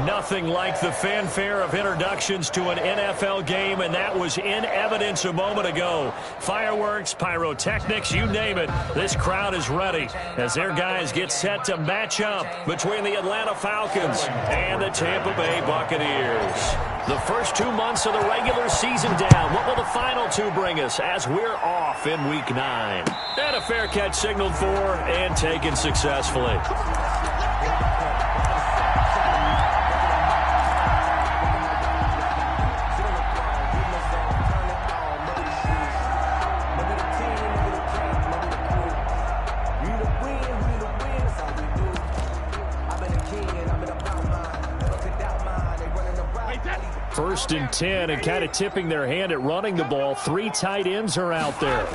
Nothing like the fanfare of introductions to an NFL game, and that was in evidence a moment ago. Fireworks, pyrotechnics, you name it. This crowd is ready as their guys get set to match up between the Atlanta Falcons and the Tampa Bay Buccaneers. The first 2 months of the regular season down. What will the final two bring us as we're off in Week 9? And a fair catch signaled for and taken successfully. First and 10, and kind of tipping their hand at running the ball. 3 tight ends are out there.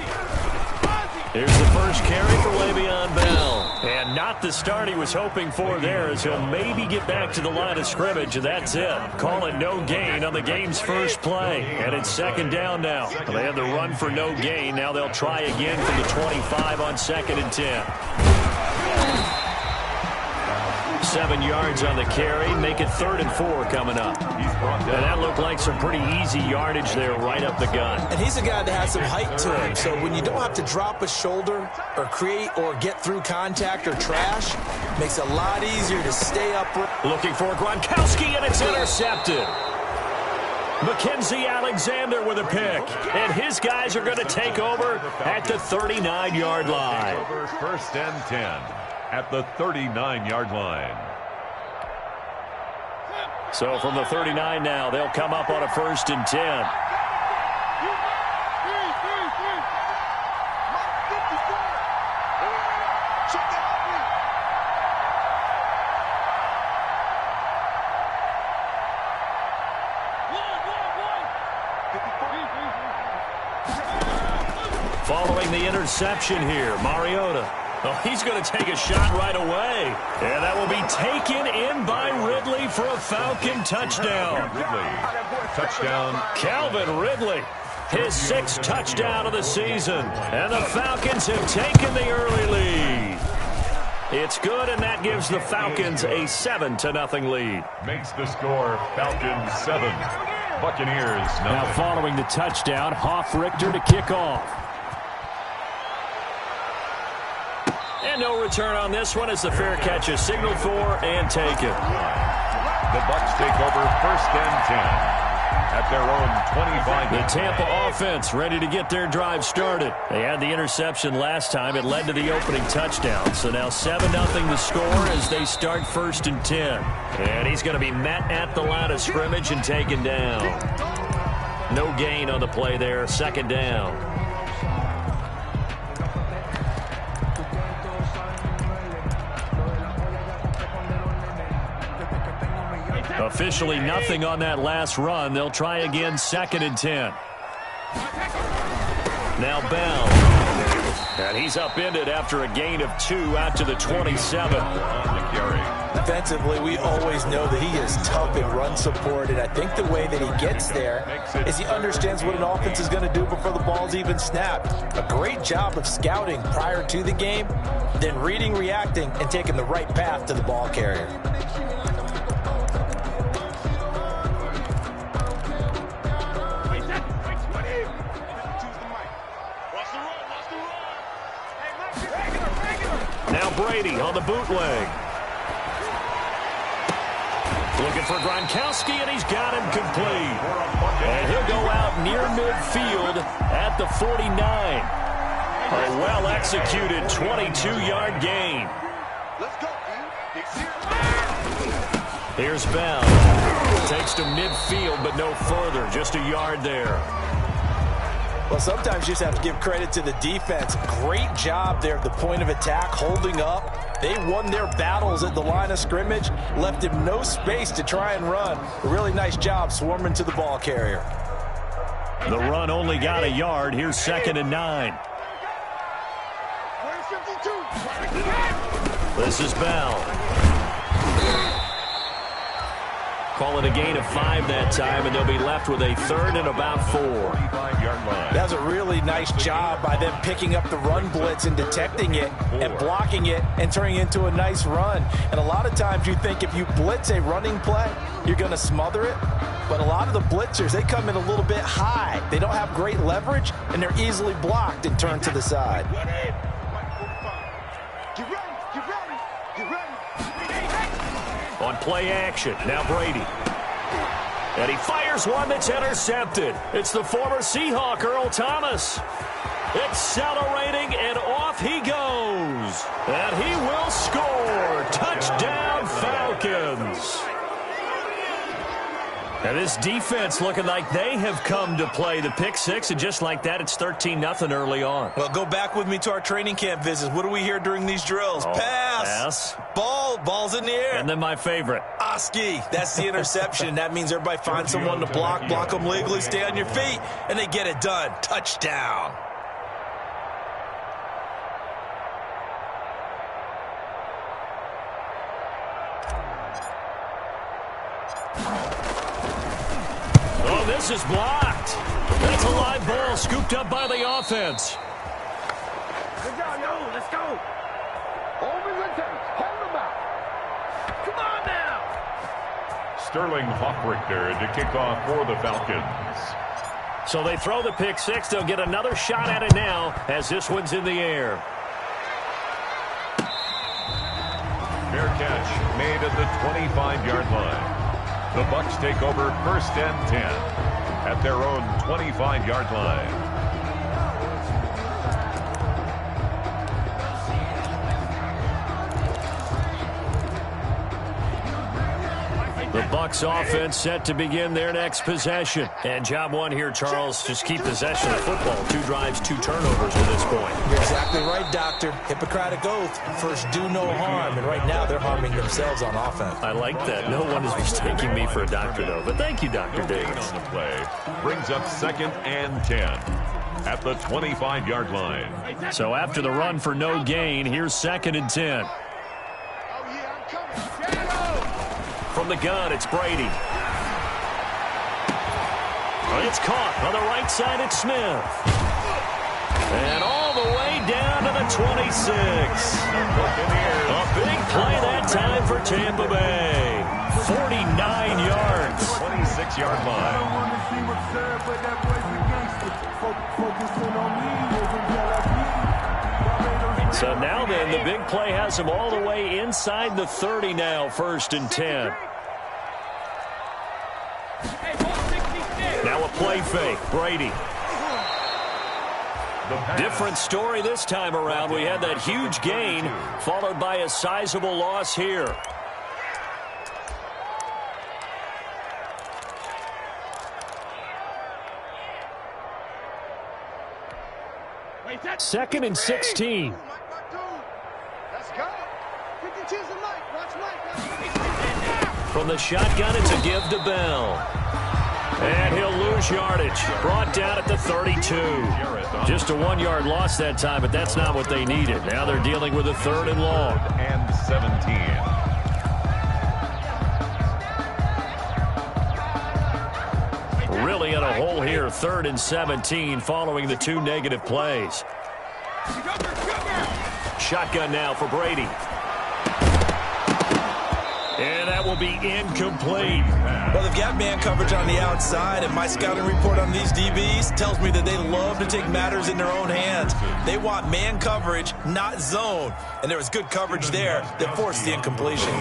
Here's the first carry for Le'Veon Bell. And not the start he was hoping for there, as he'll maybe get back to the line of scrimmage, and that's it. Call it no gain on the game's first play. And it's second down now. They had the run for no gain. Now they'll try again from the 25 on second and 10. 7 yards on the carry. Make it 3rd and 4 coming up. And that looked like some pretty easy yardage there right up the gun. And he's a guy that has some height to him. So when you don't have to drop a shoulder or create or get through contact or trash, makes it a lot easier to stay upright. Looking for Gronkowski, and it's intercepted. Mackenzie Alexander with a pick. And his guys are going to take over at the 39-yard line. Over 1st and 10. At the 39-yard line. So from the 39 now, they'll come up on a 1st and 10. Following the interception here, Mariota. Oh, he's going to take a shot right away. And that will be taken in by Ridley for a Falcon touchdown. Touchdown. Calvin Ridley, his 6th touchdown of the season. And the Falcons have taken the early lead. It's good, and that gives the Falcons a 7-0 lead. Makes the score Falcons 7, Buccaneers 9. Now following the touchdown, Hoff-Richter to kick off. And no return on this one as the fair catch is signaled for and taken. The Bucs take over 1st and 10 at their own 25. The Tampa offense ready to get their drive started. They had the interception last time. It led to the opening touchdown. So now 7-0 the score as they start 1st and 10. And he's going to be met at the line of scrimmage and taken down. No gain on the play there. 2nd down. Officially nothing on that last run. They'll try again 2nd and 10. Now Bell. And he's upended after a gain of 2 out to the 27. Defensively, we always know that he is tough in run support, and I think the way that he gets there is he understands what an offense is going to do before the ball's even snapped. A great job of scouting prior to the game, then reading, reacting, and taking the right path to the ball carrier. Now Brady on the bootleg. Looking for Gronkowski, and he's got him complete. And he'll go out near midfield at the 49. A well-executed 22-yard gain. Here's Bell. Takes to midfield, but no further. Just a yard there. Well, sometimes you just have to give credit to the defense. Great job there at the point of attack, holding up. They won their battles at the line of scrimmage, left him no space to try and run. A really nice job swarming to the ball carrier. The run only got a yard. Here's 2nd and 9. This is Bell. Call it a gain of 5 that time, and they'll be left with a third and about 4. That was a really nice job by them picking up the run blitz and detecting it and blocking it and turning it into a nice run. And a lot of times you think if you blitz a running play, you're going to smother it. But a lot of the blitzers, they come in a little bit high. They don't have great leverage, and they're easily blocked and turned to the side. On play action, now Brady. And he fires one that's intercepted. It's the former Seahawk, Earl Thomas. Accelerating, and off he goes. And he will score. Touchdown, Falcons. And this defense looking like they have come to play. The pick six, and just like that, it's 13-0 early on. Well, go back with me to our training camp visits. What do we hear during these drills? Pass. Ball's in the air. And then my favorite. Oski. That's the interception. That means everybody finds someone to block them legally, stay on your feet, and they get it done. Touchdown. Oh, this is blocked. That's a live ball scooped up by the offense. Good job, yo. Let's go. Over the tape. Hold them out. Come on now. Sterling Hawkrichter to kick off for the Falcons. So they throw the pick six. They'll get another shot at it now as this one's in the air. Fair catch made at the 25-yard line. The Bucs take over 1st and 10 at their own 25-yard line. The Bucs offense set to begin their next possession. And job one here, Charles, just keep possession of the football. 2 drives, 2 turnovers to this point. You're exactly right, Doctor. Hippocratic oath. First, do no harm. And right now, they're harming themselves on offense. I like that. No one is mistaking me for a doctor, though. But thank you, Dr. Davis. On the play brings up 2nd and 10 at the 25-yard line. So after the run for no gain, here's 2nd and 10. From the gun, it's Brady. It's caught on the right side. It's Smith. And all the way down to the 26. A big play that time for Tampa Bay. 49 yards. 26-yard line. So now then, the big play has him all the way inside the 30 now, 1st and 10. Now a play fake, Brady. Different story this time around. We had that huge gain, followed by a sizable loss here. Second and 16. From the shotgun, it's a give to Bell. And he'll lose yardage. Brought down at the 32. Just a 1-yard loss that time, but that's not what they needed. Now they're dealing with a 3rd and long. And 17. Really in a hole here, 3rd and 17 following the 2 negative plays. Shotgun now for Brady. And that will be incomplete. Well, they've got man coverage on the outside, and my scouting report on these DBs tells me that they love to take matters in their own hands. They want man coverage, not zone. And there was good coverage there that forced the incompletion.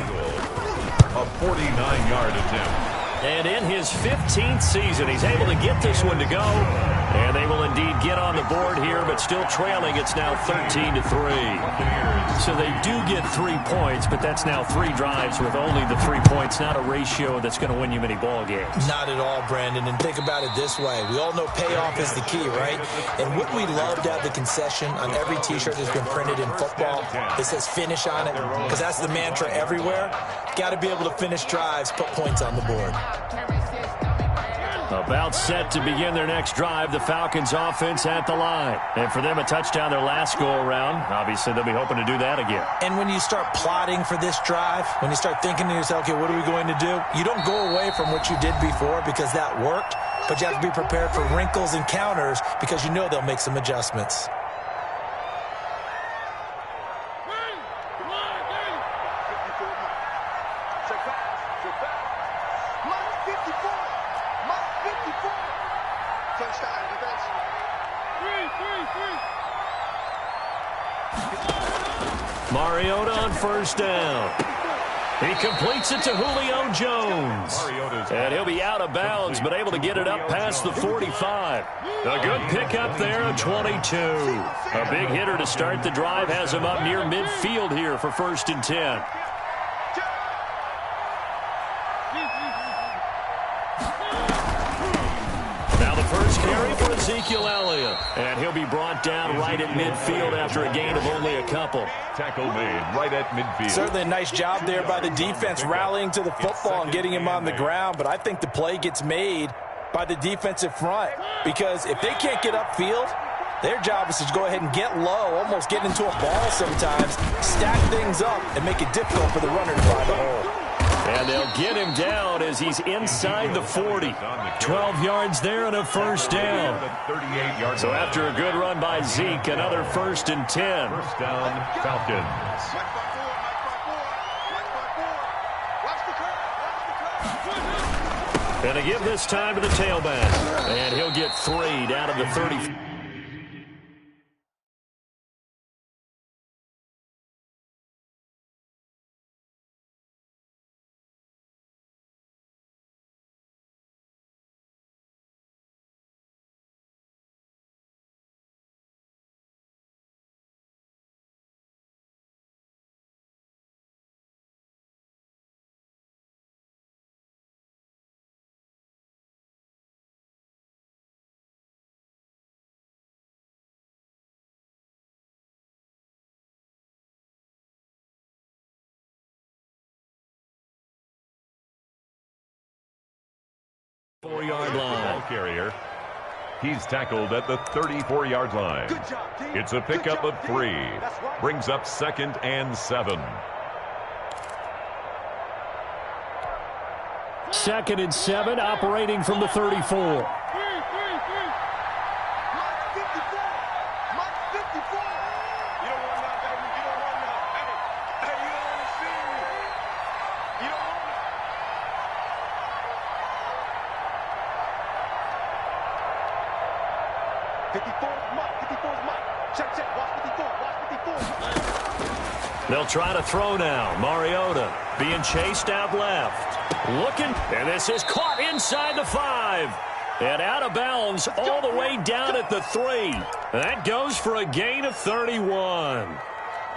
A 49-yard attempt. And in his 15th season, he's able to get this one to go. And they will indeed get on the board here, but still trailing. It's now 13-3. So they do get 3 points, but that's now 3 drives with only the 3 points, not a ratio that's going to win you many ball games. Not at all, Brandon. And think about it this way. We all know payoff is the key, right? And wouldn't we love to have the concession on every T-shirt that's been printed in football that says finish on it? Because that's the mantra everywhere. Got to be able to finish drives, put points on the board. A About set to begin their next drive, the Falcons offense at the line. And for them, a touchdown their last go-around. Obviously, they'll be hoping to do that again. And when you start plotting for this drive, when you start thinking to yourself, okay, what are we going to do? You don't go away from what you did before because that worked, but you have to be prepared for wrinkles and counters because you know they'll make some adjustments. Mariota on first down. He completes it to Julio Jones. And he'll be out of bounds, but able to get it up past the 45. A good pickup there, a 22. A big hitter to start the drive has him up near midfield here for 1st and 10. Carry for Ezekiel Elliott. And he'll be brought down right at midfield after a gain of only a couple. Tackle made right at midfield. Certainly a nice job there by the defense rallying to the football and getting him on the ground. But I think the play gets made by the defensive front. Because if they can't get upfield, their job is to go ahead and get low, almost get into a ball sometimes, stack things up, and make it difficult for the runner to find the hole. And they'll get him down as he's inside the 40. 12 yards there and a 1st down. So after a good run by Zeke, another 1st and 10. 1st down, Falcons. And to give this time to the tailback. And he'll get 3 down to the 30. Four-yard line. Ball carrier. He's tackled at the 34-yard line. It's a pickup of 3. Brings up 2nd and 7. 2nd and 7, operating from the 34. They'll try to throw now. Mariota being chased out left. Looking, and this is caught inside the 5. And out of bounds all the way down at the 3. That goes for a gain of 31.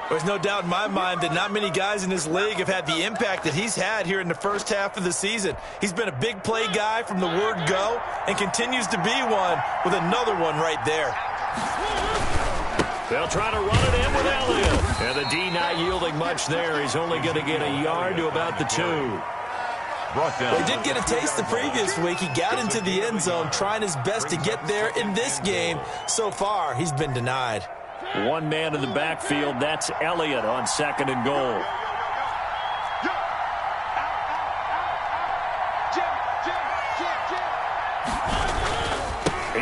There's no doubt in my mind that not many guys in this league have had the impact that he's had here in the first half of the season. He's been a big play guy from the word go and continues to be one with another one right there. They'll try to run it in with Elliott. And the D not yielding much there. He's only going to get a yard to about the 2. Well, he did get a taste the previous week. He got into the end zone trying his best to get there in this game. So far, he's been denied. One man in the backfield. That's Elliott on 2nd and goal.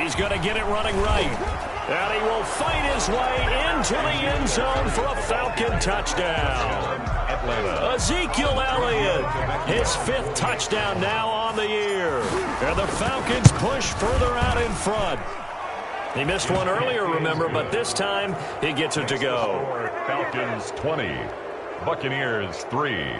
He's going to get it running right. And he will fight his way into the end zone for a Falcon touchdown. Ezekiel Elliott, his 5th touchdown now on the year. And the Falcons push further out in front. He missed one earlier, remember, but this time he gets it to go. Falcons 20, Buccaneers 3.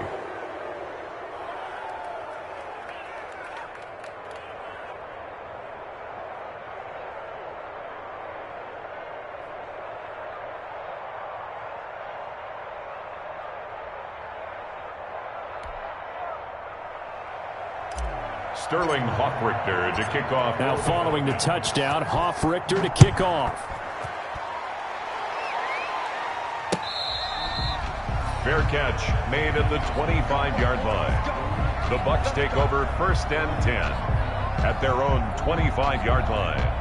Sterling Hoffrichter to kick off. Now following the touchdown, Hoffrichter to kick off. Fair catch made at the 25-yard line. The Bucs take over 1st and 10. at their own 25-yard line.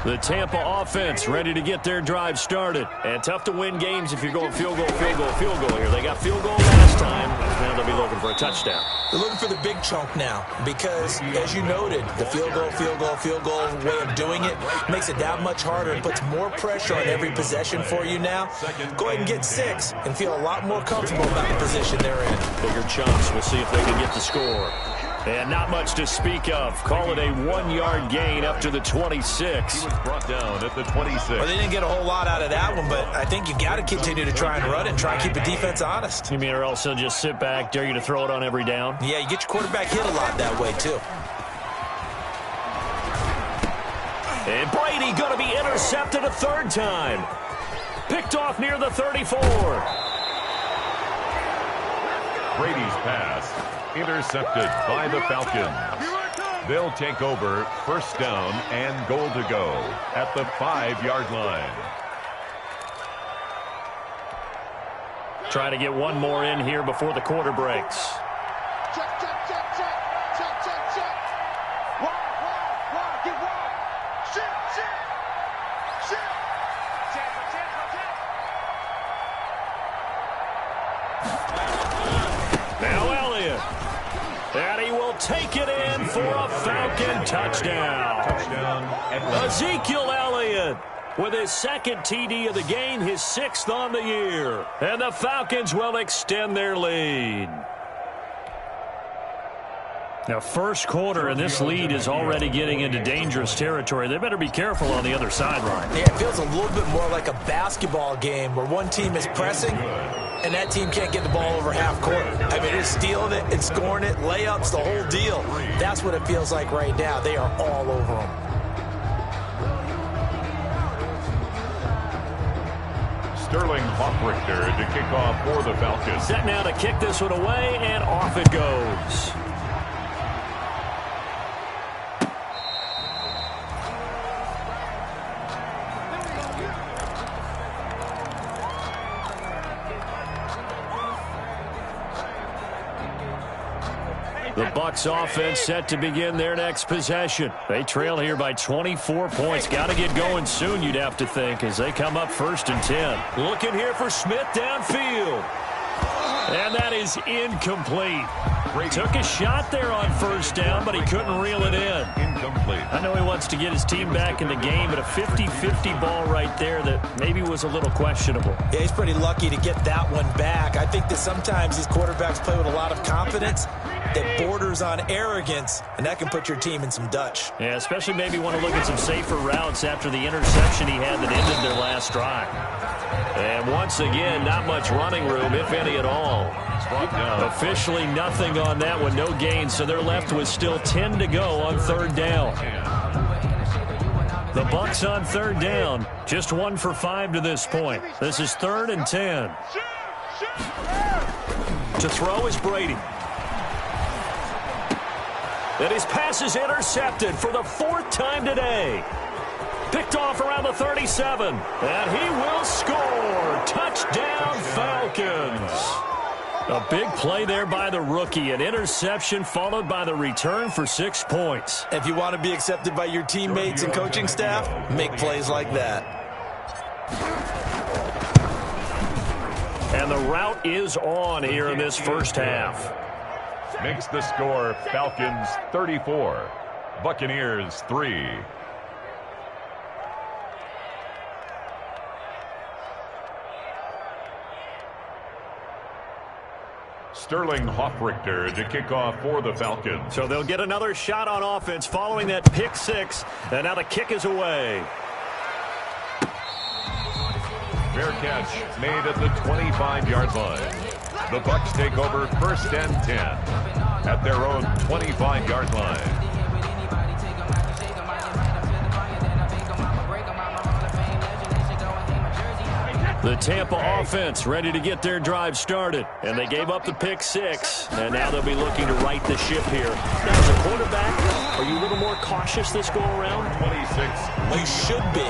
The Tampa offense ready to get their drive started. And tough to win games if you're going field goal, field goal, field goal here. They got field goal last time. Now they'll be looking for a touchdown. They're looking for the big chunk now because, as you noted, the field goal way of doing it makes it that much harder and puts more pressure on every possession for you now. Go ahead and get 6 and feel a lot more comfortable about the position they're in. Bigger chunks. We'll see if they can get the score. And not much to speak of. Call it a 1-yard gain up to the 26. He was brought down at the 26. Well, they didn't get a whole lot out of that one, but I think you got to continue to try and run it and try and keep the defense honest. You mean or else they'll just sit back, dare you to throw it on every down? Yeah, you get your quarterback hit a lot that way, too. And Brady going to be intercepted a third time. Picked off near the 34. Brady's pass intercepted by the Falcons. They'll take over first down and goal to go at the 5-yard line. Try to get one more in here before the quarter breaks. Check, check, check, check. Check, check, check. Wide, get wide. Shift. Check. Now Elliott. And he will take it in for a Falcon touchdown. Ezekiel Elliott with his second TD of the game, his 6th on the year. And the Falcons will extend their lead. Now, first quarter, and this lead is already getting into dangerous territory. They better be careful on the other sideline. Yeah, it feels a little bit more like a basketball game where one team is pressing and that team can't get the ball over half court. I mean, they're stealing it and scoring it, layups, the whole deal. That's what it feels like right now. They are all over them. Sterling Hoffrichter to kick off for the Falcons. Set now to kick this one away, and off it goes. The Bucs offense set to begin their next possession. They trail here by 24 points. Got to get going soon, you'd have to think, as they come up 1st and 10. Looking here for Smith downfield. And that is incomplete. Took a shot there on 1st down, but he couldn't reel it in. Incomplete. I know he wants to get his team back in the game, but a 50-50 ball right there that maybe was a little questionable. Yeah, he's pretty lucky to get that one back. I think that sometimes these quarterbacks play with a lot of confidence that borders on arrogance, and that can put your team in some Dutch. Yeah, especially maybe want to look at some safer routes after the interception he had that ended their last drive. And once again, not much running room, if any at all. Officially nothing on that one, no gain, so they're left with still 10 to go on 3rd down. The Bucs on 3rd down, just 1 for 5 to this point. This is 3rd and 10. To throw is Brady. And his pass is intercepted for the 4th time today. Picked off around the 37. And he will score. Touchdown, Falcons. A big play there by the rookie. An interception followed by the return for 6 points. If you want to be accepted by your teammates and coaching staff, make plays like that. And the route is on here in this first half. Makes the score Falcons 34, Buccaneers 3. Sterling Hoffrichter to kick off for the Falcons. So they'll get another shot on offense following that pick 6, and now the kick is away. Fair catch made at the 25-yard line. The Bucs take over 1st and 10 at their own 25-yard line. The Tampa offense ready to get their drive started, and they gave up the pick 6, and now they'll be looking to right the ship here. Now, as a quarterback, are you a little more cautious this go around? 26, You should be,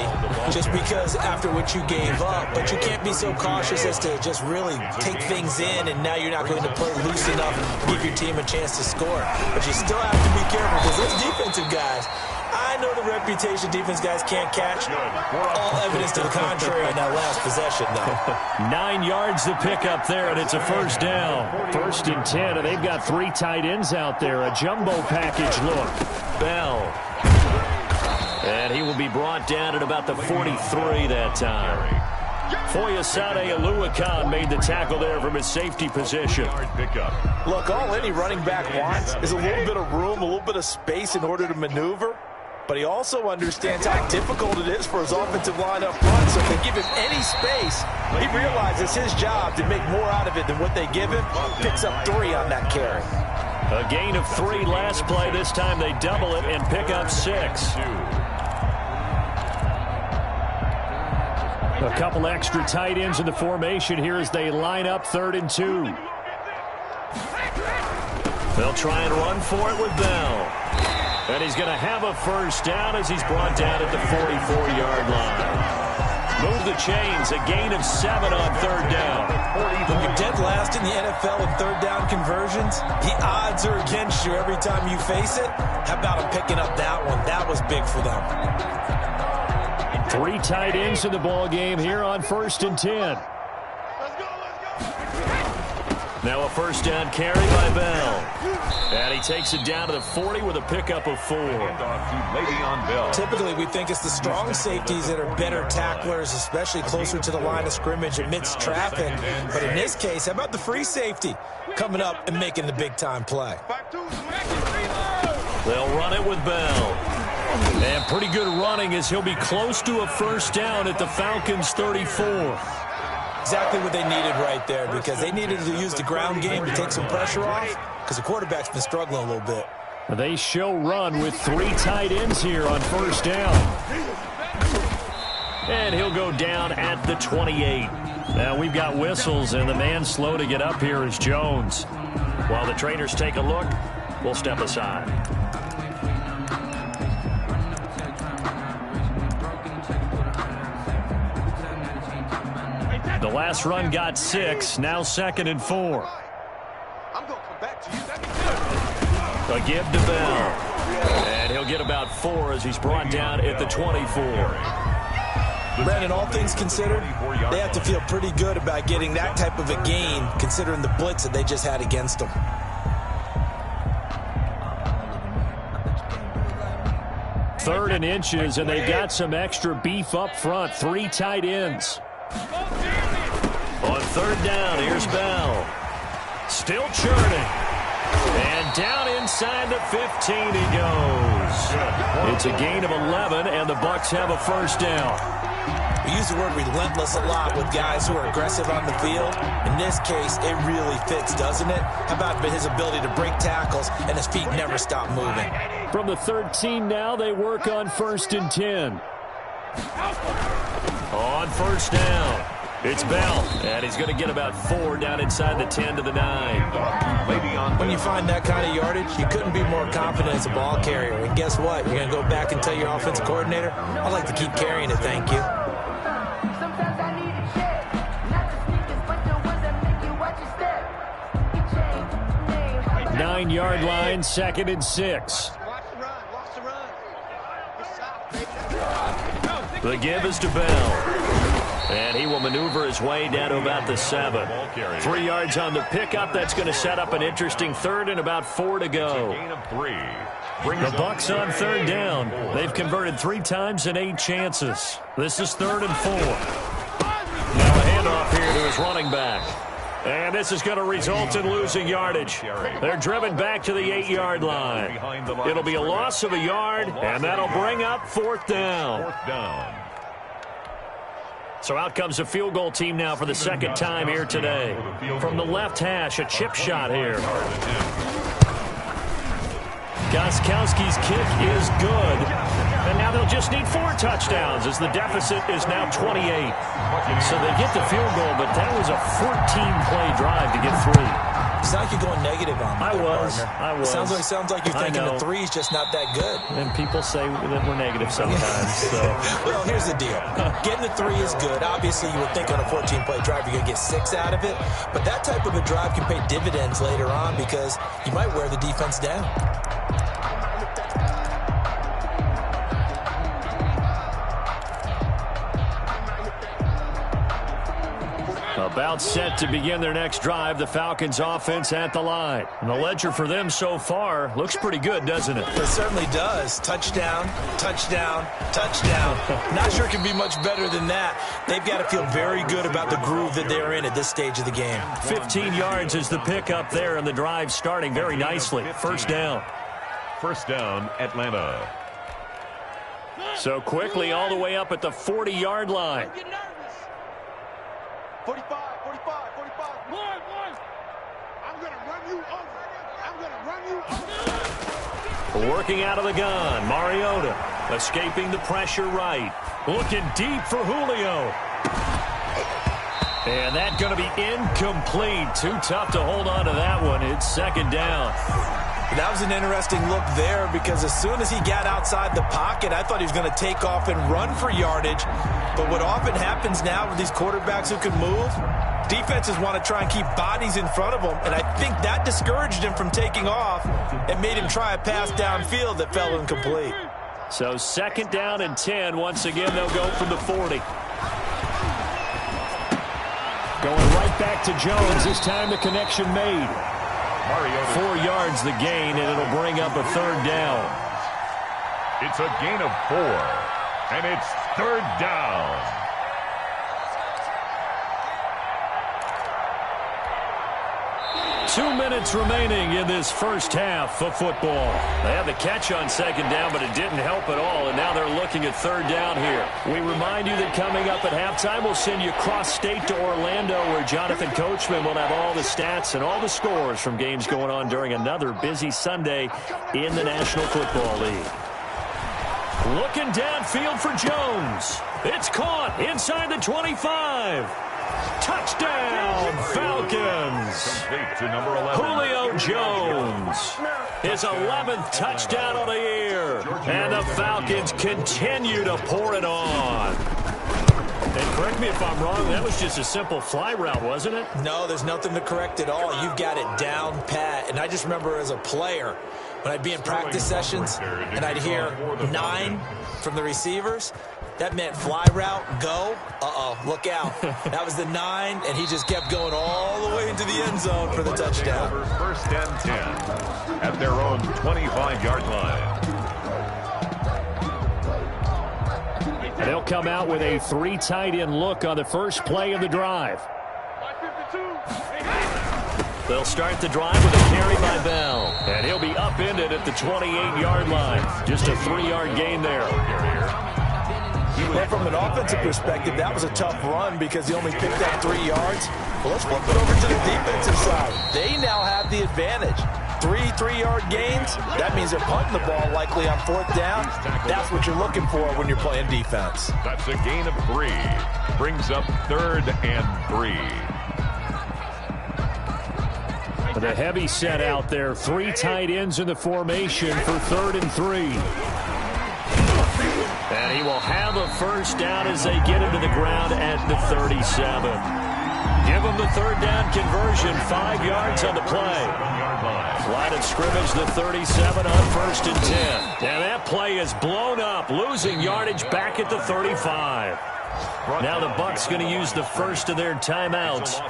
just because after what you gave up, but you can't be so cautious as to just really take things in, and now you're not going to play loose enough to give your team a chance to score. But you still have to be careful, because those defensive guys, I know the reputation defense guys can't catch. All evidence to the contrary on that last possession, though. 9 yards to pick up there, and it's a first down. 1st and 10, and they've got 3 tight ends out there. A jumbo package look. Bell. And he will be brought down at about the 43 that time. Foyesade Aluakan made the tackle there from his safety position. Look, all any running back wants is a little bit of room, a little bit of space in order to maneuver. But he also understands how difficult it is for his offensive line up front. So if they give him any space, he realizes it's his job to make more out of it than what they give him. Picks up 3 on that carry. A gain of 3 last play. This time they double it and pick up 6. A couple extra tight ends in the formation here as they line up 3rd and 2. They'll try and run for it with Bell. And he's going to have a first down as he's brought down at the 44-yard line. Move the chains, a gain of 7 on 3rd down. When you're dead last in the NFL in 3rd down conversions, the odds are against you every time you face it. How about him picking up that one? That was big for them. 3 tight ends in the ball game here on 1st and 10. Now a first down carry by Bell. And he takes it down to the 40 with a pickup of 4. Typically, we think it's the strong safeties that are better tacklers, especially closer to the line of scrimmage amidst traffic. But in this case, how about the free safety coming up and making the big-time play? They'll run it with Bell. And pretty good running as he'll be close to a first down at the Falcons' 34. Exactly what they needed right there, because they needed to use the ground game to take some pressure off, because the quarterback's been struggling a little bit. They show run with 3 tight ends here on first down. And he'll go down at the 28. Now we've got whistles, and the man slow to get up here is Jones. While the trainers take a look, we'll step aside. The last run got 6, now 2nd and 4. A give to Bell. And he'll get about 4 as he's brought down at the 24. Brandon, all things considered, they have to feel pretty good about getting that type of a gain, considering the blitz that they just had against them. Third and inches, and they've got some extra beef up front. 3 tight ends. On 3rd down, here's Bell. Still churning. And down inside the 15 he goes. It's a gain of 11, and the Bucs have a first down. We use the word relentless a lot with guys who are aggressive on the field. In this case, it really fits, doesn't it? How about his ability to break tackles and his feet never stop moving? From the 13 now, they work on 1st and 10. On first down, it's Bell, and he's going to get about 4 down inside the 10 to the 9. When you find that kind of yardage, you couldn't be more confident as a ball carrier. And guess what? You're going to go back and tell your offensive coordinator, I'd like to keep carrying it, thank you. 9-yard line, 2nd and 6. The give is to Bell. And he will maneuver his way down to about the 7. 3 yards on the pickup. That's going to set up an interesting 3rd and about 4 to go. The Bucs on 3rd down. They've converted 3 times in 8 chances. This is 3rd and 4. Now a handoff here to his running back. And this is going to result in losing yardage. They're driven back to the 8-yard line. It'll be a loss of a yard, and that'll bring up 4th down. So out comes the field goal team now for the 2nd time here today. From the left hash, a chip shot here. Gostkowski's kick is good. And now they'll just need 4 touchdowns as the deficit is now 28. So they get the field goal, but that was a 14-play drive to get 3. It's not like you're going negative on me. I was. Sounds like you're thinking the three's just not that good. And people say that we're negative sometimes. So. Well, here's the deal. Getting the three is good. Obviously, you would think on a 14-play drive you're going to get 6 out of it. But that type of a drive can pay dividends later on because you might wear the defense down. About set to begin their next drive, the Falcons offense at the line. And the ledger for them so far looks pretty good, doesn't it? It certainly does. Touchdown, touchdown, touchdown. Not sure it can be much better than that. They've got to feel very good about the groove that they're in at this stage of the game. 15 yards is the pickup there, and the drive starting very nicely. First down. First down, Atlanta. So quickly all the way up at the 40-yard line. 45. One. I'm going to run you over. Working out of the gun. Mariota escaping the pressure right. Looking deep for Julio. And that's going to be incomplete. Too tough to hold on to that one. It's second down. That was an interesting look there because as soon as he got outside the pocket, I thought he was going to take off and run for yardage. But what often happens now with these quarterbacks who can move, defenses want to try and keep bodies in front of them. And I think that discouraged him from taking off and made him try a pass downfield that fell incomplete. So second down and 10. Once again, they'll go from the 40. Going right back to Jones. This time the connection made. 4 yards the gain, and it'll bring up a third down. It's a gain of 4, and it's third down. Two minutes remaining in this first half of football. They had the catch on second down, but it didn't help at all, and now they're looking at third down here. We remind you that coming up at halftime, we'll send you cross-state to Orlando, where Jonathan Coachman will have all the stats and all the scores from games going on during another busy Sunday in the National Football League. Looking downfield for Jones. It's caught inside the 25. Touchdown, Falcons. To number 11. Julio Jones. His 11th touchdown of the year. And the Falcons continue to pour it on. And correct me if I'm wrong, that was just a simple fly route, wasn't it? No, there's nothing to correct at all. You've got it down pat. And I just remember as a player, when I'd be in practice sessions and I'd hear 9 from the receivers, that meant fly route, go, look out. That was the 9, and he just kept going all the way into the end zone for the touchdown. First and 10 at their own 25-yard line. They'll come out with a 3 tight end look on the first play of the drive. They'll start the drive with a carry by Bell, and he'll be upended at the 28-yard line. Just a 3-yard gain there. Well, from an offensive perspective, that was a tough run because he only picked up 3 yards. Well, let's flip it over to the defensive side. They now have the advantage. 3 3-yard gains, that means they're punting the ball likely on 4th down. That's what you're looking for when you're playing defense. That's a gain of 3. Brings up 3rd and 3. With a heavy set out there, 3 tight ends in the formation for 3rd and 3. And he will have a first down as they get him to the ground at the 37. Give him the third down conversion, 5 yards on the play. Line of scrimmage, the 37 on 1st and 10. And that play is blown up, losing yardage back at the 35. Now the Bucs going to use the first of their timeouts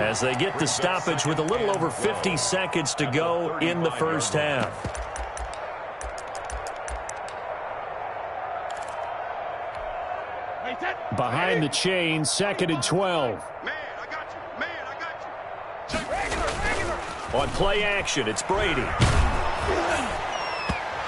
as they get the stoppage with a little over 50 seconds to go in the first half. Behind the chain, 2nd and 12. Man, I got you. Regular. On play action, it's Brady.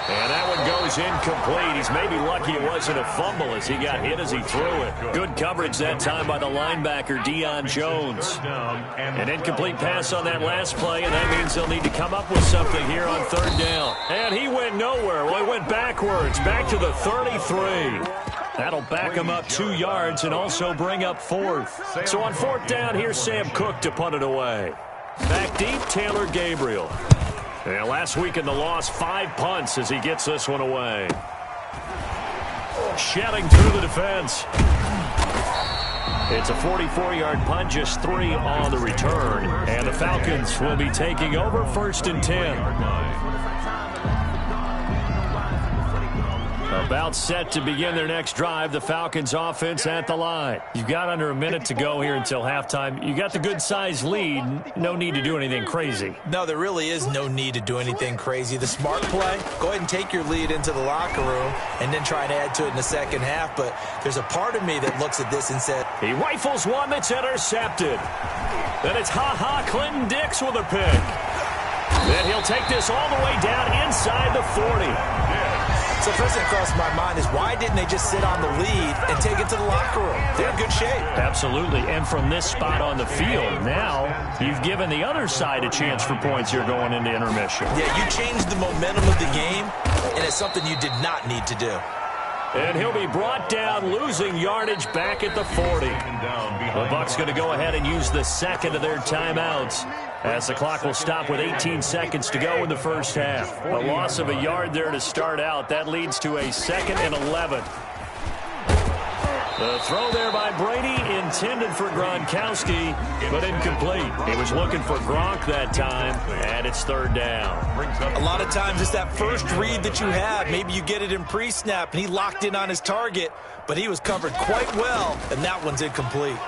And that one goes incomplete. He's maybe lucky it wasn't a fumble as he got hit as he threw it. Good coverage that time by the linebacker, Deion Jones. An incomplete pass on that last play, and that means they'll need to come up with something here on 3rd down. And he went nowhere. Well, he went backwards, back to the 33. That'll back him up 2 yards and also bring up 4th. So on 4th down, here's Sam Cook to punt it away. Back deep, Taylor Gabriel. And last week in the loss, 5 punts as he gets this one away. Shedding through the defense. It's a 44-yard punt, just 3 on the return. And the Falcons will be taking over 1st and 10. About set to begin their next drive. The Falcons offense at the line. You've got under a minute to go here until halftime. You got the good-sized lead. No need to do anything crazy. No, there really is no need to do anything crazy. The smart play, go ahead and take your lead into the locker room and then try and add to it in the second half. But there's a part of me that looks at this and said, he rifles one that's intercepted. Then it's Clinton Dix with a pick. Then he'll take this all the way down inside the 40. So first thing that crossed my mind is why didn't they just sit on the lead and take it to the locker room? They're in good shape. Absolutely. And from this spot on the field, now you've given the other side a chance for points here going into intermission. Yeah, you changed the momentum of the game, and it's something you did not need to do. And he'll be brought down, losing yardage back at the 40. The Bucs going to go ahead and use the second of their timeouts as the clock will stop with 18 seconds to go in the first half. A loss of a yard there to start out. That leads to a 2nd and 11. The throw there by Brady intended for Gronkowski, but incomplete. He was looking for Gronk that time, and it's 3rd down. A lot of times it's that first read that you have. Maybe you get it in pre-snap, and he locked in on his target, but he was covered quite well, and that one's incomplete.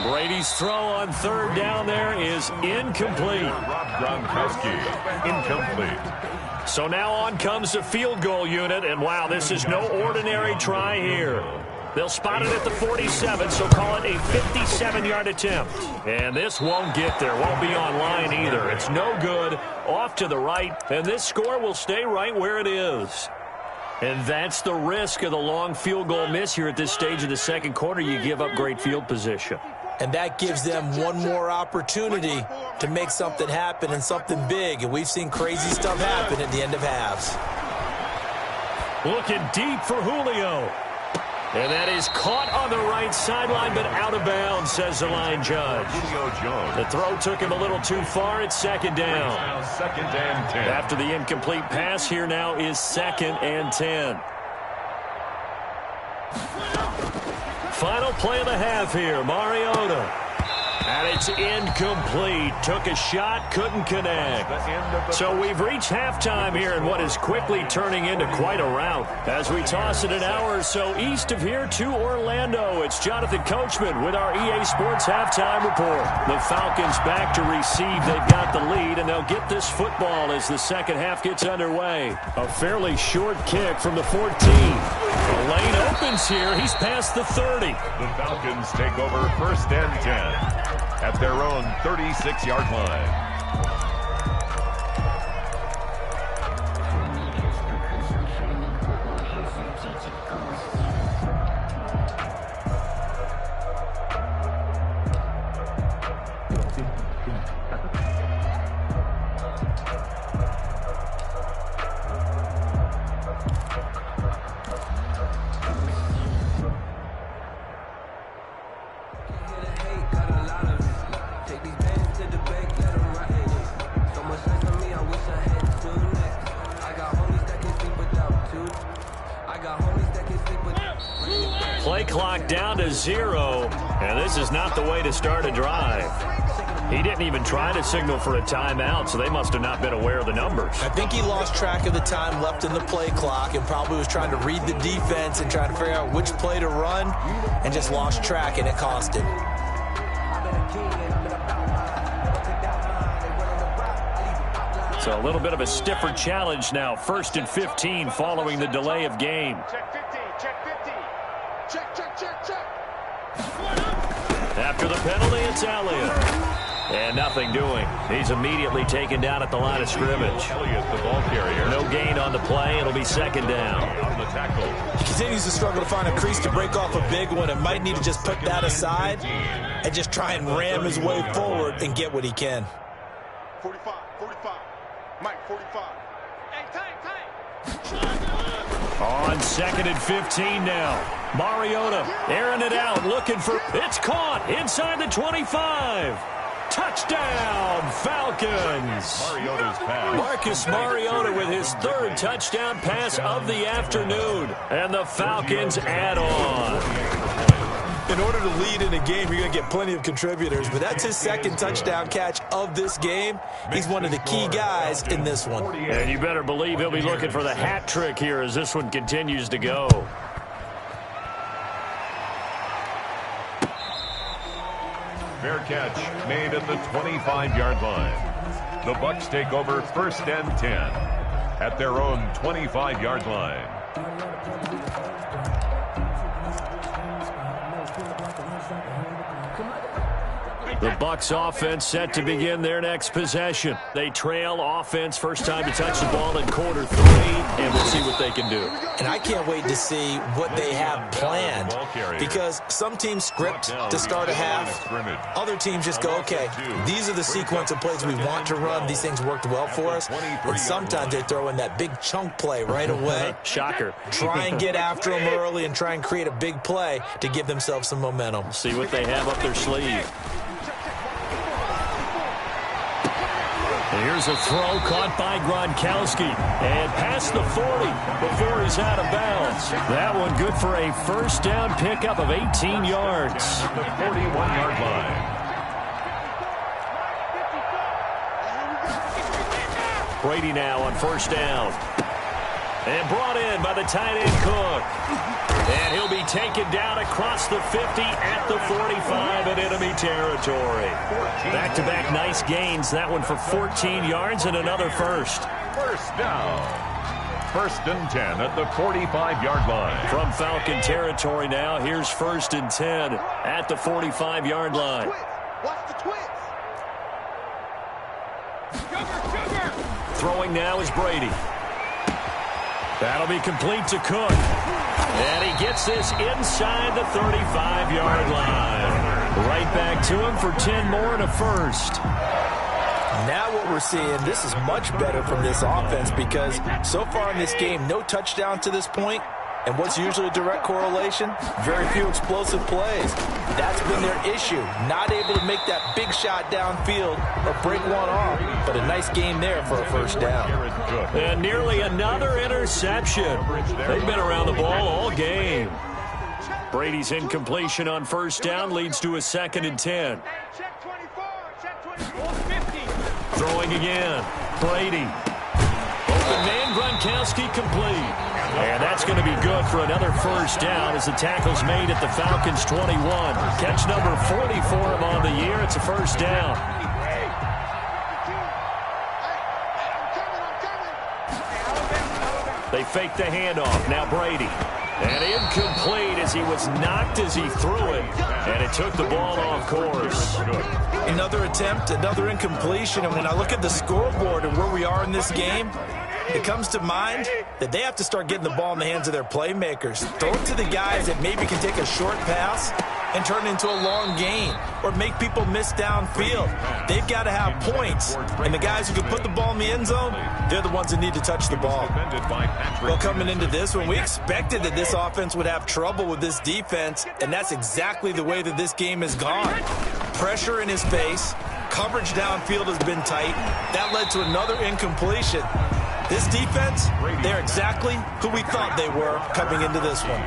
Brady's throw on 3rd down there is incomplete. Gronkowski, incomplete. So now on comes the field goal unit, and wow, this is no ordinary try here. They'll spot it at the 47, so call it a 57-yard attempt. And this won't get there, won't be on line either. It's no good, off to the right, and this score will stay right where it is. And that's the risk of the long field goal miss here at this stage of the second quarter. You give up great field position. And that gives them one more opportunity to make something happen and something big. And we've seen crazy stuff happen at the end of halves. Looking deep for Julio. And that is caught on the right sideline, but out of bounds, says the line judge. Julio Jones. The throw took him a little too far. It's 2nd down. Now 2nd and 10. After the incomplete pass, here now is 2nd and 10. Final play of the half here, Mariota. And it's incomplete. Took a shot, couldn't connect. So we've reached halftime here in what is quickly turning into quite a rout. As we toss it an hour or so east of here to Orlando, it's Jonathan Coachman with our EA Sports Halftime Report. The Falcons back to receive. They've got the lead, and they'll get this football as the second half gets underway. A fairly short kick from the 14. The lane opens here. He's past the 30. The Falcons take over 1st and 10 at their own 36-yard line. Play clock down to 0, and this is not the way to start a drive. He didn't even try to signal for a timeout, so they must have not been aware of the numbers. I think he lost track of the time left in the play clock and probably was trying to read the defense and trying to figure out which play to run and just lost track, and it cost him. So a little bit of a stiffer challenge now. 1st and 15 following the delay of game. Check 50, check 50. Check, check, check, check. After the penalty, it's Elliott. And nothing doing. He's immediately taken down at the line of scrimmage. Elliott, the ball carrier. No gain on the play. It'll be 2nd down. On the tackle. He continues to struggle to find a crease to break off a big one and might need to just put that aside and just try and ram his way forward and get what he can. 45, 45. Mike, 45. Hey, time. On On 2nd and 15 now. Mariota airing it out, looking for, it's caught inside the 25. Touchdown, Falcons. Mariota's pass. Marcus Mariota with his 3rd touchdown pass of the afternoon. And the Falcons add on. In order to lead in a game, you're going to get plenty of contributors, but that's his 2nd touchdown catch of this game. He's one of the key guys in this one. And you better believe he'll be looking for the hat trick here as this one continues to go. Fair catch made at the 25-yard line. The Bucs take over 1st and 10 at their own 25-yard line. The Bucs offense set to begin their next possession. They trail offense, first time to touch the ball in quarter 3, and we'll see what they can do. And I can't wait to see what they have planned, because some teams script to start a half. Other teams just go, okay, these are the sequence of plays we want to run. These things worked well for us. And sometimes they throw in that big chunk play right away. Shocker. Try and get after them early and try and create a big play to give themselves some momentum. See what they have up their sleeve. Here's a throw caught by Gronkowski and past the 40 before he's out of bounds. That one good for a 1st down pickup of 18 yards. The 41-yard line. Brady now on 1st down. And brought in by the tight end Cook. And he'll be taken down across the 50 at the 45 in enemy territory. Back-to-back nice gains. That one for 14 yards and another 1st. 1st down. 1st and 10 at the 45-yard line. From Falcon territory now, here's 1st and 10 at the 45-yard line. Watch the twist. Throwing now is Brady. That'll be complete to Cook. And he gets this inside the 35-yard line. Right back to him for 10 more and a 1st. Now what we're seeing, this is much better from this offense, because so far in this game, no touchdown to this point. And what's usually a direct correlation? Very few explosive plays. That's been their issue. Not able to make that big shot downfield or break one off. But a nice game there for a 1st down. And nearly another interception. They've been around the ball all game. Brady's incompletion on 1st down leads to a 2nd and 10. Check 24. Check 24. 50. Throwing again. Brady. Open man, Gronkowski complete. And that's going to be good for another 1st down as the tackle's made at the Falcons' 21. Catch number 40 for him on the year. It's a 1st down. They fake the handoff. Now Brady. And incomplete as he was knocked as he threw it. And it took the ball off course. Another attempt, another incompletion. And when I look at the scoreboard and where we are in this game, it comes to mind that they have to start getting the ball in the hands of their playmakers. Throw it to the guys that maybe can take a short pass and turn it into a long gain or make people miss downfield. They've got to have points, and the guys who can put the ball in the end zone, they're the ones that need to touch the ball. Well, coming into this one, we expected that this offense would have trouble with this defense, and that's exactly the way that this game has gone. Pressure in his face, coverage downfield has been tight. That led to another incompletion. This defense, they're exactly who we thought they were coming into this one.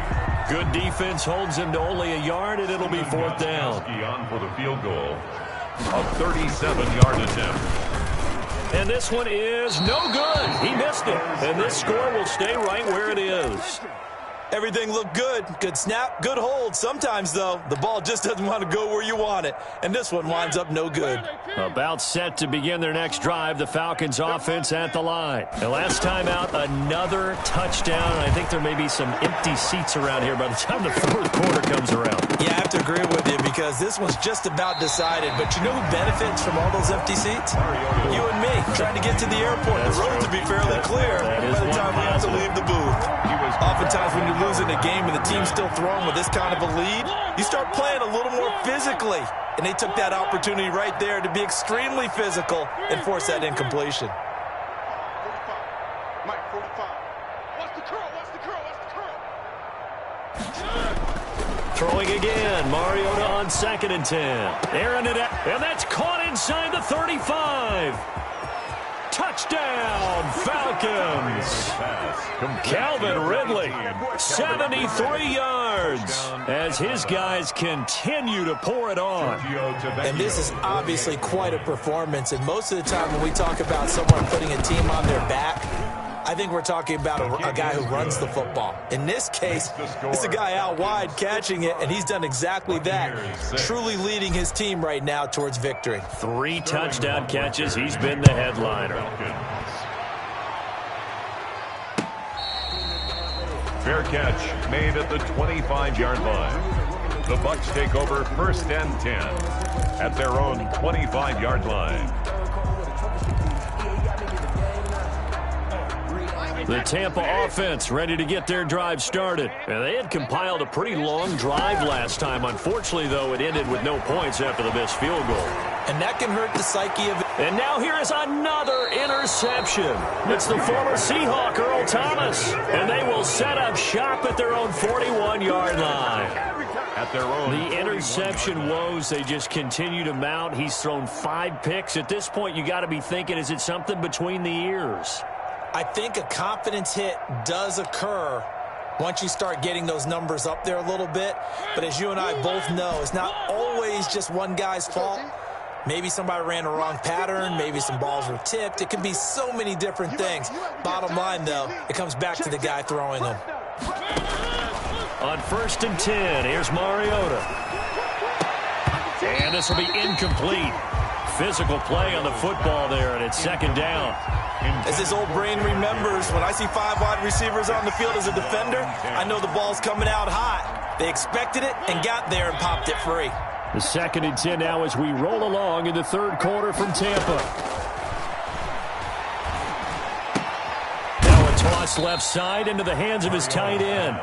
Good defense holds him to only a yard, and it'll be 4th down. On for the field goal. A 37-yard attempt. And this one is no good. He missed it. And this score will stay right where it is. Everything looked good. Good snap, good hold. Sometimes, though, the ball just doesn't want to go where you want it. And this one winds up no good. About set to begin their next drive, the Falcons offense at the line. And last time out, another touchdown. I think there may be some empty seats around here by the time the 4th quarter comes around. Yeah, I have to agree with you because this one's just about decided. But you know who benefits from all those empty seats? You and me, trying to get to the airport. The roads will be fairly clear by the time we have to leave the booth. Oftentimes when you're losing a game and the team's still throwing with this kind of a lead, you start playing a little more physically. And they took that opportunity right there to be extremely physical and force that incompletion. 45. Mike, 45. Watch the curl, watch the curl, watch the curl. Throwing again. Mariota on 2nd and 10. Aaron it out. And that's caught inside the 35. Touchdown, Falcons. Calvin Ridley, 73 yards as his guys continue to pour it on. And this is obviously quite a performance. And most of the time when we talk about someone putting a team on their back, I think we're talking about a guy who runs the football. In this case, it's a guy out wide catching it, and he's done exactly that, truly leading his team right now towards victory. 3 touchdown catches. He's been the headliner. Fair catch made at the 25-yard line. The Bucs take over 1st and 10 at their own 25-yard line. The Tampa offense ready to get their drive started. And they had compiled a pretty long drive last time. Unfortunately, though, it ended with no points after the missed field goal. And that can hurt the psyche of it. And now here is another interception. It's the former Seahawk, Earl Thomas. And they will set up shop at their own 41-yard line. At their own the interception woes, they just continue to mount. He's thrown 5 picks. At this point, you got to be thinking, is it something between the ears? I think a confidence hit does occur once you start getting those numbers up there a little bit. But as you and I both know, it's not always just one guy's fault. Maybe somebody ran a wrong pattern. Maybe some balls were tipped. It can be so many different things. Bottom line, though, it comes back to the guy throwing them. On 1st and 10, here's Mariota. And this will be incomplete. Physical play on the football there, and it's 2nd down. As his old brain remembers, when I see 5 wide receivers on the field as a defender, I know the ball's coming out hot. They expected it and got there and popped it free. The 2nd and 10 now as we roll along in the 3rd quarter from Tampa. Now a toss left side into the hands of his tight end.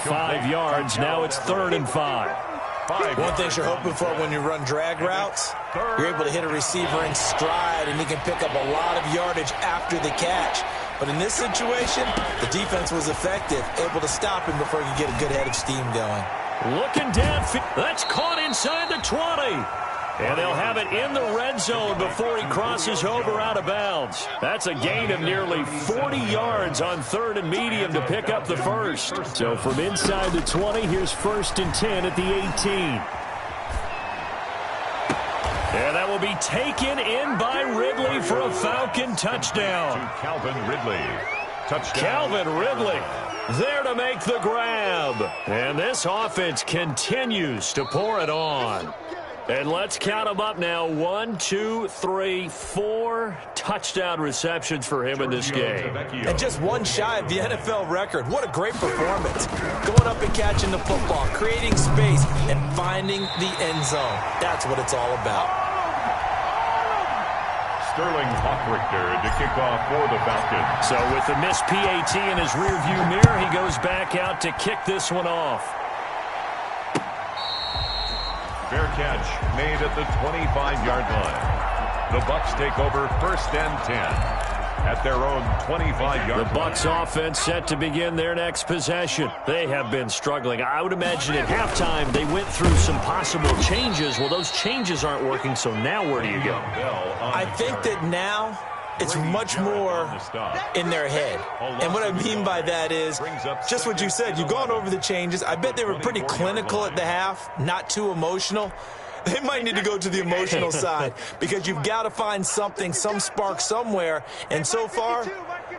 5 yards, now it's 3rd and 5. One thing you're hoping for when you run drag routes, you're able to hit a receiver in stride, and he can pick up a lot of yardage after the catch. But in this situation, the defense was effective, able to stop him before he could get a good head of steam going. Looking downfield. That's caught inside the 20. And they'll have it in the red zone before he crosses over out of bounds. That's a gain of nearly 40 yards on 3rd and medium to pick up the first. So from inside the 20, here's 1st and 10 at the 18. And that will be taken in by Ridley for a Falcon touchdown. To Calvin Ridley. Touchdown. Calvin Ridley there to make the grab. And this offense continues to pour it on. And let's count them up now. 1, 2, 3, 4 touchdown receptions for him in this game. And just one shy of the NFL record. What a great performance. Going up and catching the football, creating space, and finding the end zone. That's what it's all about. Sterling Hockrichter to kick off for the Falcons. So with the missed PAT in his rearview mirror, he goes back out to kick this one off. Fair catch made at the 25-yard line. The Bucs take over 1st and 10 at their own 25-yard line. The Bucs offense set to begin their next possession. They have been struggling. I would imagine at halftime they went through some possible changes. Well, those changes aren't working, so now where do you go? I think that now it's much more in their head. And what I mean by that is just what you said. You've gone over the changes. I bet they were pretty clinical at the half, not too emotional. They might need to go to the emotional side because you've got to find something, some spark somewhere. And so far,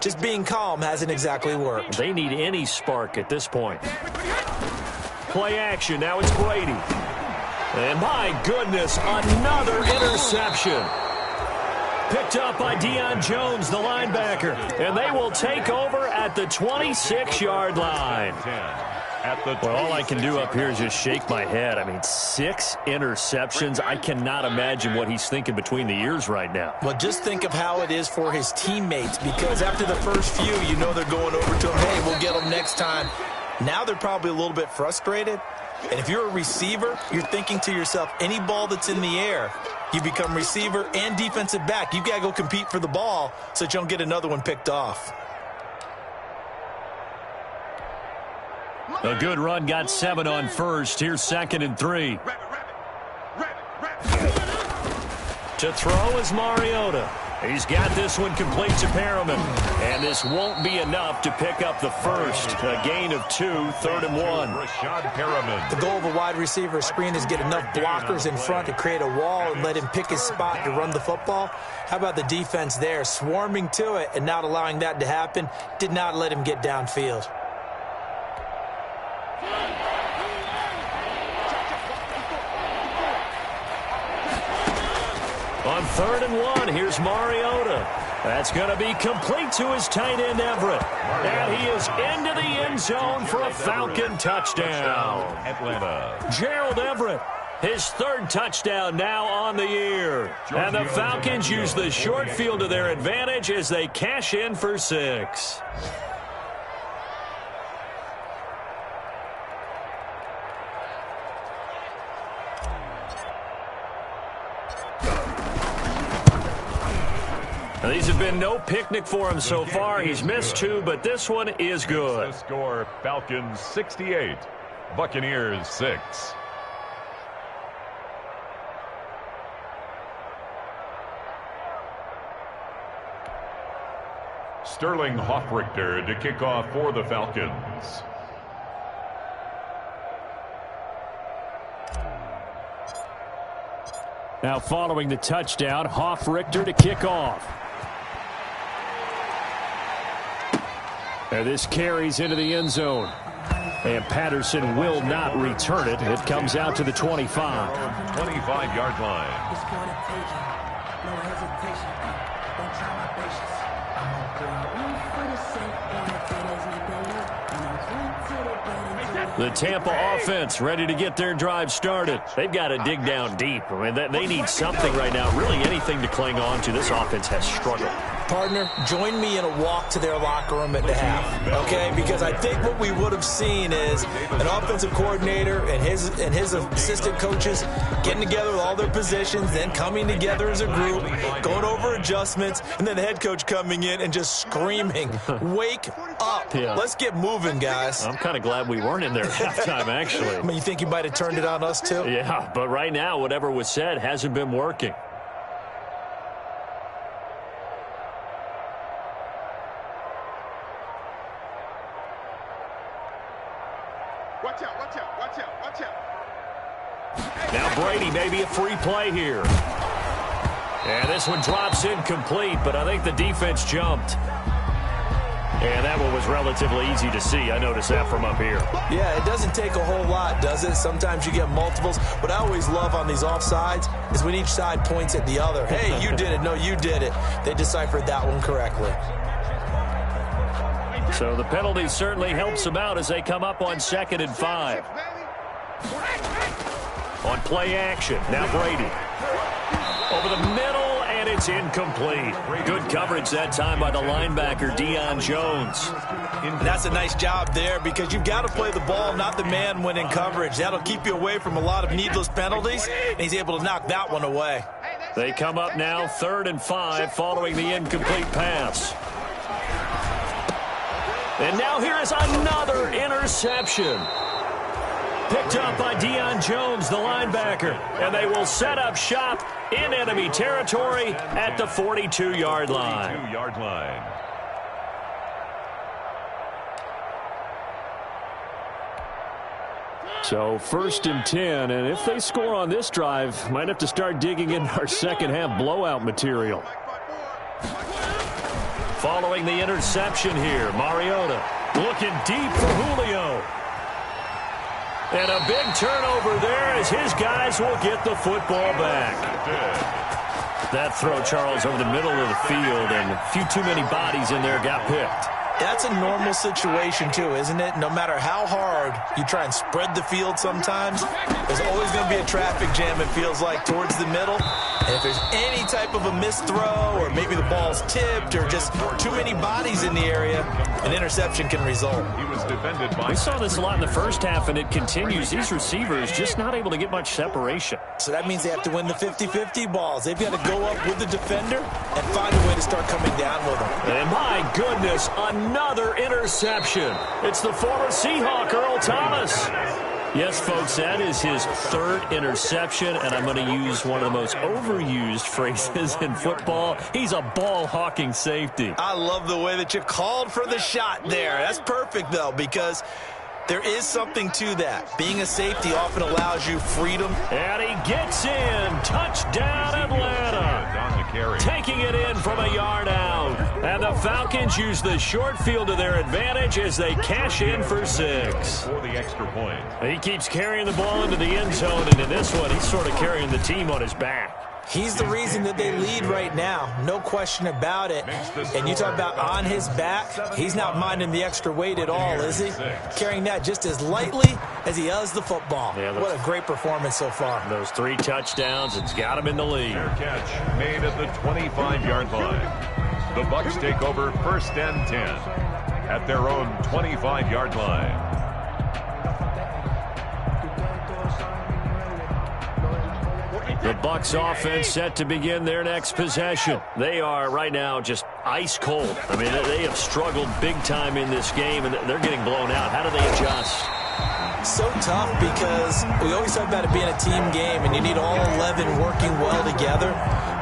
just being calm hasn't exactly worked. They need any spark at this point. Play action. Now it's Brady. And my goodness, another interception. Picked up by Deion Jones, the linebacker. And they will take over at the 26-yard line. Well, all I can do up here is just shake my head. I mean, 6 interceptions. I cannot imagine what he's thinking between the ears right now. Well, just think of how it is for his teammates, because after the first few, you know they're going over to him, hey, we'll get them next time. Now they're probably a little bit frustrated. And if you're a receiver, you're thinking to yourself, any ball that's in the air, you become receiver and defensive back. You've got to go compete for the ball so that you don't get another one picked off. A good run got 7 on first. Here's 2nd and 3. To throw is Mariota. He's got this one complete to Perriman. And this won't be enough to pick up the first. A gain of 2, 3rd and 1. The goal of a wide receiver screen is get enough blockers in front to create a wall and let him pick his spot to run the football. How about the defense there, swarming to it and not allowing that to happen? Did not let him get downfield. On 3rd and 1, here's Mariota. That's going to be complete to his tight end, Everett. And he is into the end zone for a Falcon touchdown. Atlanta. Gerald Everett, his 3rd touchdown now on the year. And the Falcons use the short field to their advantage as they cash in for 6. These have been no picnic for him so far. He's missed 2, but this one is good. The score, Falcons 68, Buccaneers 6. Sterling Hoffrichter to kick off for the Falcons. Now following the touchdown, Hoffrichter to kick off. And this carries into the end zone. And Patterson will not return it. It comes out to the 25. 25-yard line. The Tampa offense ready to get their drive started. They've got to dig down deep. I mean, they need something right now, really anything to cling on to. This offense has struggled. Partner, join me in a walk to their locker room at the half, okay? Because I think what we would have seen is an offensive coordinator and his assistant coaches getting together with all their positions, then coming together as a group, going over adjustments, and then the head coach coming in and just screaming, wake up. Yeah. Let's get moving, guys. I'm kind of glad we weren't in there at halftime, actually. I mean, you think you might have turned it on us, too? Yeah, but right now, whatever was said hasn't been working. Watch out, watch out, watch out, watch out. Now Brady, maybe a free play here. And this one drops incomplete, but I think the defense jumped. And that one was relatively easy to see. I noticed that from up here. Yeah, it doesn't take a whole lot, does it? Sometimes you get multiples. What I always love on these offsides is when each side points at the other. Hey, you did it. No, you did it. They deciphered that one correctly. So the penalty certainly helps them out as they come up on 2nd and 5. On play action, now Brady. Over the middle, and it's incomplete. Good coverage that time by the linebacker, Deion Jones. And that's a nice job there because you've got to play the ball, not the man when in coverage. That'll keep you away from a lot of needless penalties, and he's able to knock that one away. They come up now 3rd and 5 following the incomplete pass. And now here is another interception. Picked up by Deion Jones, the linebacker. And they will set up shop in enemy territory at the 42-yard line. 42-yard line. So 1st and 10, and if they score on this drive, might have to start digging into our second half blowout material. Following the interception here, Mariota looking deep for Julio. And a big turnover there as his guys will get the football back. That throw, Charles, over the middle of the field, and a few too many bodies in there got picked. That's a normal situation, too, isn't it? No matter how hard you try and spread the field sometimes, there's always going to be a traffic jam, it feels like, towards the middle. And if there's any type of a missed throw or maybe the ball's tipped or just too many bodies in the area, an interception can result. He was defended by... We saw this a lot in the first half, and it continues. These receivers just not able to get much separation. So that means they have to win the 50-50 balls. They've got to go up with the defender and find a way to start coming down with them. And my goodness, another interception. It's the former Seahawk, Earl Thomas. Yes, folks, that is his third interception, and I'm going to use one of the most overused phrases in football. He's a ball-hawking safety. I love the way that you called for the shot there. That's perfect, though, because there is something to that. Being a safety often allows you freedom. And he gets in. Touchdown, Atlanta. Taking it in from a yard out. And the Falcons use the short field to their advantage as they cash in for 6. For the extra point. He keeps carrying the ball into the end zone, and in this one, he's sort of carrying the team on his back. He's the reason that they lead right now. No question about it. And you talk about on his back, he's not minding the extra weight at all, is he? Carrying that just as lightly as he does the football. Yeah, what a great performance so far. Those 3 touchdowns, it's got him in the lead. Fair catch made at the 25-yard line. The Bucs take over 1st and 10 at their own 25-yard line. The Bucs offense set to begin their next possession. They are right now just ice cold. I mean, they have struggled big time in this game, and they're getting blown out. How do they adjust? So tough because we always talk about it being a team game, and you need all 11 working well together.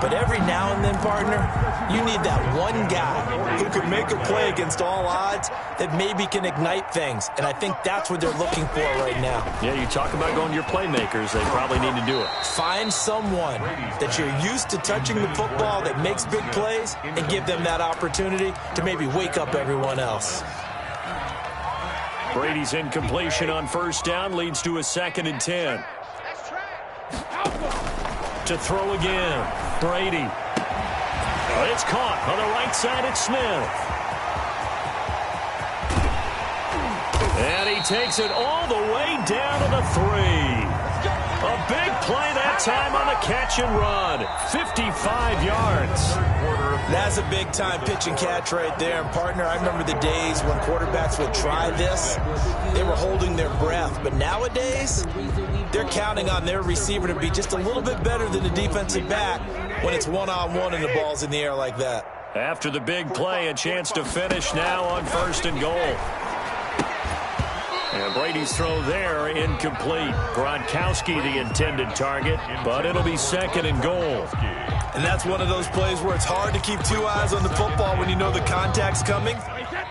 But every now and then, partner, you need that one guy who can make a play against all odds that maybe can ignite things. And I think that's what they're looking for right now. Yeah, you talk about going to your playmakers. They probably need to do it. Find someone that you're used to touching the football that makes big plays and give them that opportunity to maybe wake up everyone else. Brady's incompletion on 1st down leads to a 2nd and 10. To throw again, Brady. It's caught on the right side at Smith. And he takes it all the way down to the 3. A big play that time on the catch and run. 55 yards. That's a big-time pitch and catch right there. And, partner, I remember the days when quarterbacks would try this. They were holding their breath. But nowadays, they're counting on their receiver to be just a little bit better than the defensive back when it's one-on-one and the ball's in the air like that. After the big play, a chance to finish now on 1st and goal. And Brady's throw there incomplete. Gronkowski the intended target, but it'll be 2nd and goal. And that's one of those plays where it's hard to keep 2 eyes on the football when you know the contact's coming,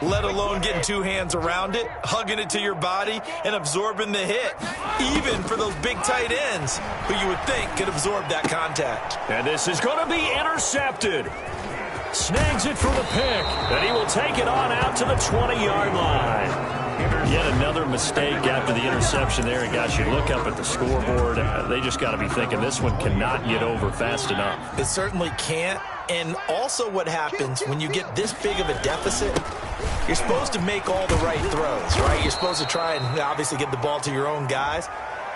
let alone getting 2 hands around it, hugging it to your body, and absorbing the hit, even for those big tight ends who you would think could absorb that contact. And this is going to be intercepted. Snags it for the pick, and he will take it on out to the 20-yard line. Yet another mistake after the interception there. And, guys, you look up at the scoreboard, they just got to be thinking this one cannot get over fast enough. It certainly can't. And also what happens when you get this big of a deficit, you're supposed to make all the right throws, right? You're supposed to try and obviously get the ball to your own guys.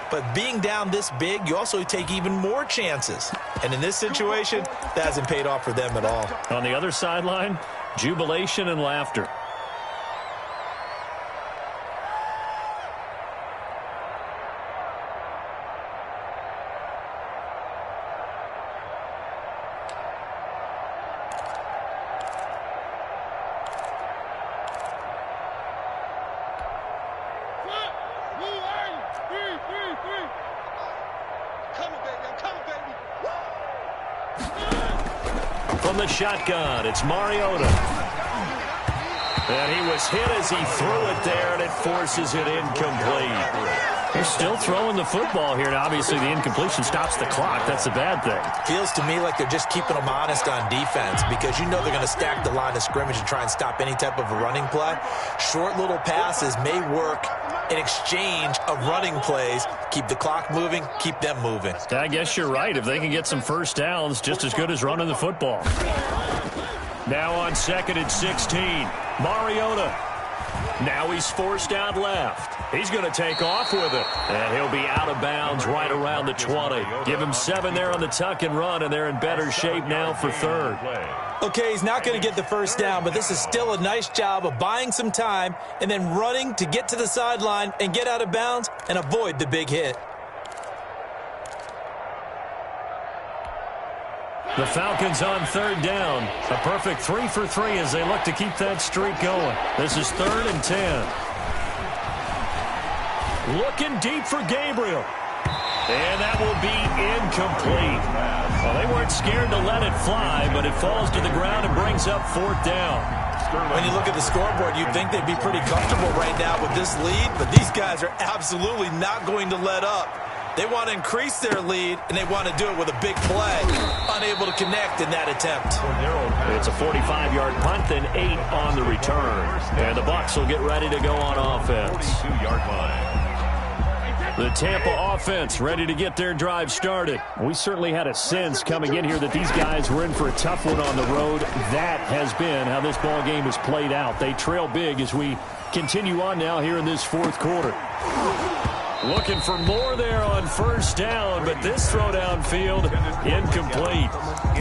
But being down this big, you also take even more chances. And in this situation, that hasn't paid off for them at all. On the other sideline, jubilation and laughter. From the shotgun, it's Mariota. And he was hit as he threw it there, and it forces it incomplete. They're still throwing the football here, and obviously the incompletion stops the clock. That's a bad thing. Feels to me like they're just keeping them honest on defense because you know they're going to stack the line of scrimmage and try and stop any type of a running play. Short little passes may work in exchange of running plays. Keep the clock moving, keep them moving. I guess you're right. If they can get some 1st downs, just as good as running the football. Now on 2nd and 16, Mariota. Now he's forced out left. He's going to take off with it. And he'll be out of bounds right around the 20. Give him 7 there on the tuck and run, and they're in better shape now for third. Okay, he's not going to get the first down, but this is still a nice job of buying some time and then running to get to the sideline and get out of bounds and avoid the big hit. The Falcons on third down. A perfect 3 for 3 as they look to keep that streak going. This is 3rd and 10. Looking deep for Gabriel. And that will be incomplete. Well, they weren't scared to let it fly, but it falls to the ground and brings up 4th down. When you look at the scoreboard, you'd think they'd be pretty comfortable right now with this lead, but these guys are absolutely not going to let up. They want to increase their lead, and they want to do it with a big play. Unable to connect in that attempt. It's a 45-yard punt and 8 on the return. And the Bucs will get ready to go on offense. 42-yard line. The Tampa offense ready to get their drive started. We certainly had a sense coming in here that these guys were in for a tough one on the road. That has been how this ball game has played out. They trail big as we continue on now here in this 4th quarter. Looking for more there on first down, but this throw downfield incomplete.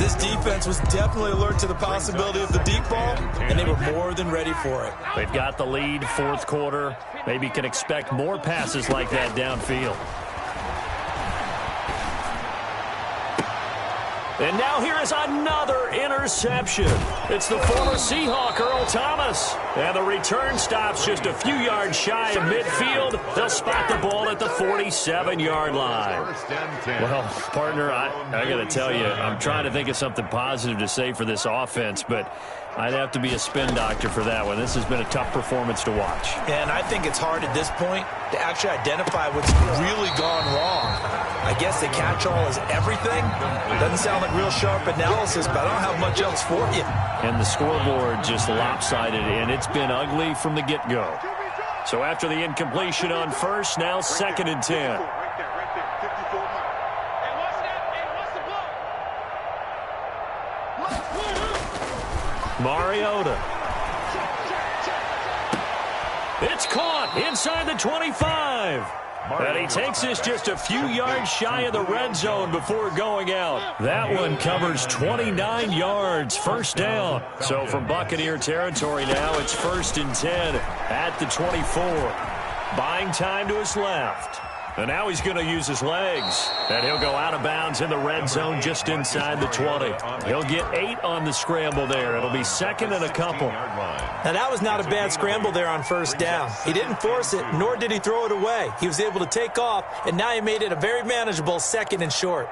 This defense was definitely alert to the possibility of the deep ball, and they were more than ready for it. They've got the lead, 4th quarter. Maybe can expect more passes like that downfield. And now here is another interception. It's the former Seahawk, Earl Thomas. And the return stops just a few yards shy of midfield. They'll spot the ball at the 47-yard line. Well, partner, I got to tell you, I'm trying to think of something positive to say for this offense, but I'd have to be a spin doctor for that one. This has been a tough performance to watch. And I think it's hard at this point to actually identify what's really gone wrong. I guess the catch-all is everything. Doesn't sound like real sharp analysis, but I don't have much else for you. And the scoreboard just lopsided, and it's been ugly from the get-go. So after the incompletion on first, now 2nd and 10. Mariota. It's caught inside the 25. And he takes this just a few yards shy of the red zone before going out. That one covers 29 yards, first down. So from Buccaneer territory now, it's 1st and 10 at the 24. Buying time to his left. And now he's going to use his legs. And he'll go out of bounds in the red zone just inside the 20. He'll get 8 on the scramble there. It'll be 2nd and a couple. Now, that was not a bad scramble there on first down. He didn't force it, nor did he throw it away. He was able to take off, and now he made it a very manageable 2nd and short.